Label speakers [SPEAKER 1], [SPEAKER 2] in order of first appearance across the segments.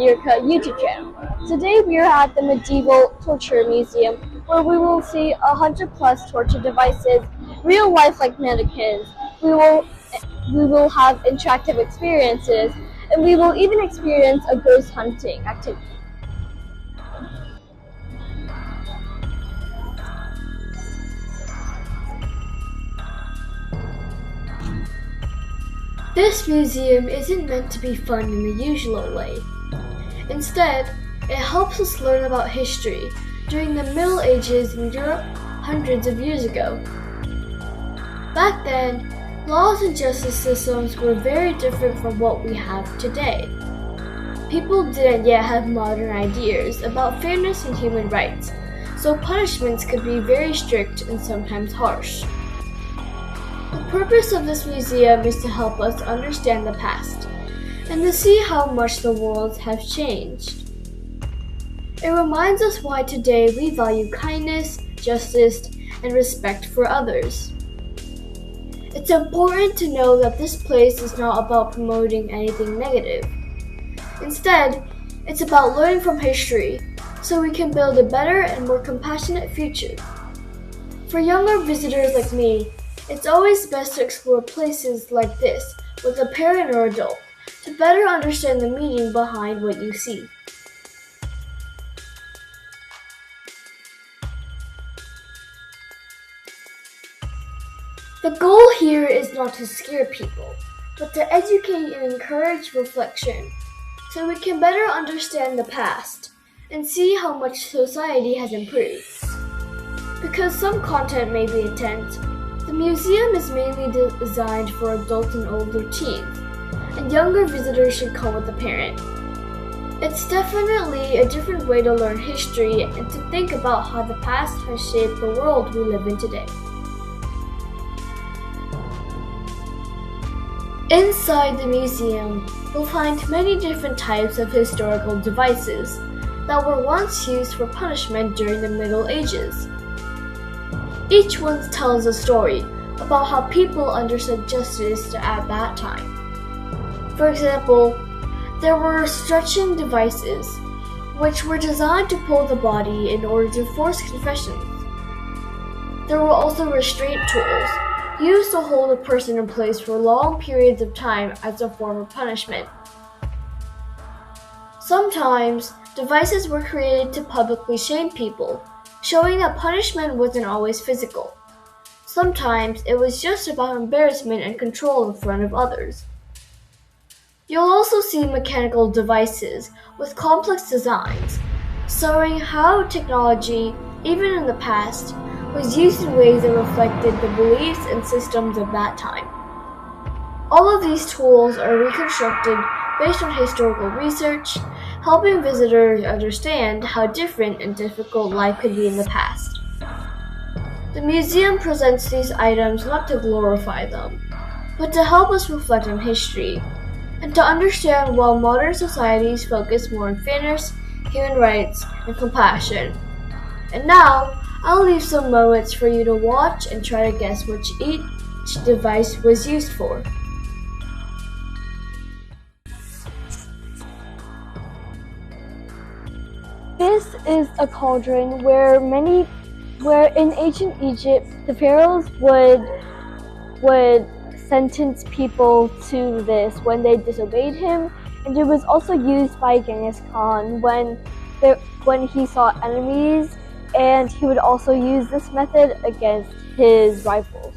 [SPEAKER 1] Amyrica YouTube channel. Today we are at the Medieval Torture Museum, where we will see 100+ torture devices, real life like mannequins. We will have interactive experiences, and we will even experience a ghost hunting activity.
[SPEAKER 2] This museum isn't meant to be fun in the usual way. Instead, it helps us learn about history during the Middle Ages in Europe hundreds of years ago. Back then, laws and justice systems were very different from what we have today. People didn't yet have modern ideas about fairness and human rights, so punishments could be very strict and sometimes harsh. The purpose of this museum is to help us understand the past and to see how much the world has changed. It reminds us why today we value kindness, justice, and respect for others. It's important to know that this place is not about promoting anything negative. Instead, it's about learning from history so we can build a better and more compassionate future. For younger visitors like me, it's always best to explore places like this with a parent or adult to better understand the meaning behind what you see. The goal here is not to scare people, but to educate and encourage reflection so we can better understand the past and see how much society has improved. Because some content may be intense, the museum is mainly designed for adults and older teens, and younger visitors should come with a parent. It's definitely a different way to learn history and to think about how the past has shaped the world we live in today. Inside the museum, you'll find many different types of historical devices that were once used for punishment during the Middle Ages. Each one tells a story about how people understood justice at that time. For example, there were stretching devices, which were designed to pull the body in order to force confessions. There were also restraint tools, used to hold a person in place for long periods of time as a form of punishment. Sometimes, devices were created to publicly shame people, showing that punishment wasn't always physical. Sometimes it was just about embarrassment and control in front of others. You'll also see mechanical devices with complex designs, showing how technology, even in the past, was used in ways that reflected the beliefs and systems of that time. All of these tools are reconstructed based on historical research, helping visitors understand how different and difficult life could be in the past. The museum presents these items not to glorify them, but to help us reflect on history, and to understand why modern societies focus more on fairness, human rights, and compassion. And now, I'll leave some moments for you to watch and try to guess which each device was used for.
[SPEAKER 1] This is a cauldron where in ancient Egypt the pharaohs would sentence people to this when they disobeyed him, and it was also used by Genghis Khan when he saw enemies, and he would also use this method against his rivals.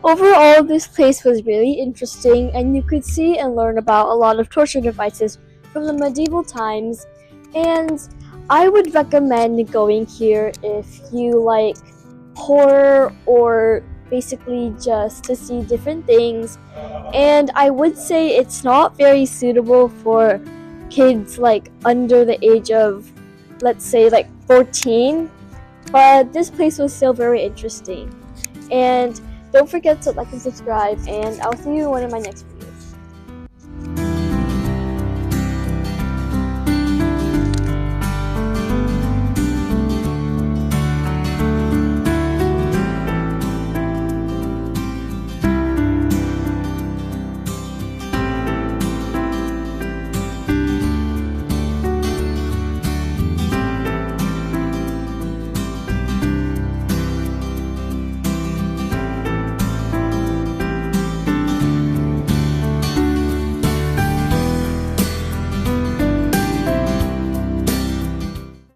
[SPEAKER 1] Overall, this place was really interesting, and you could see and learn about a lot of torture devices from the medieval times, and I would recommend going here if you like horror or basically just to see different things. And I would say it's not very suitable for kids like under the age of, let's say, like 14, but this place was still very interesting. And don't forget to like and subscribe, and I'll see you in one of my next videos.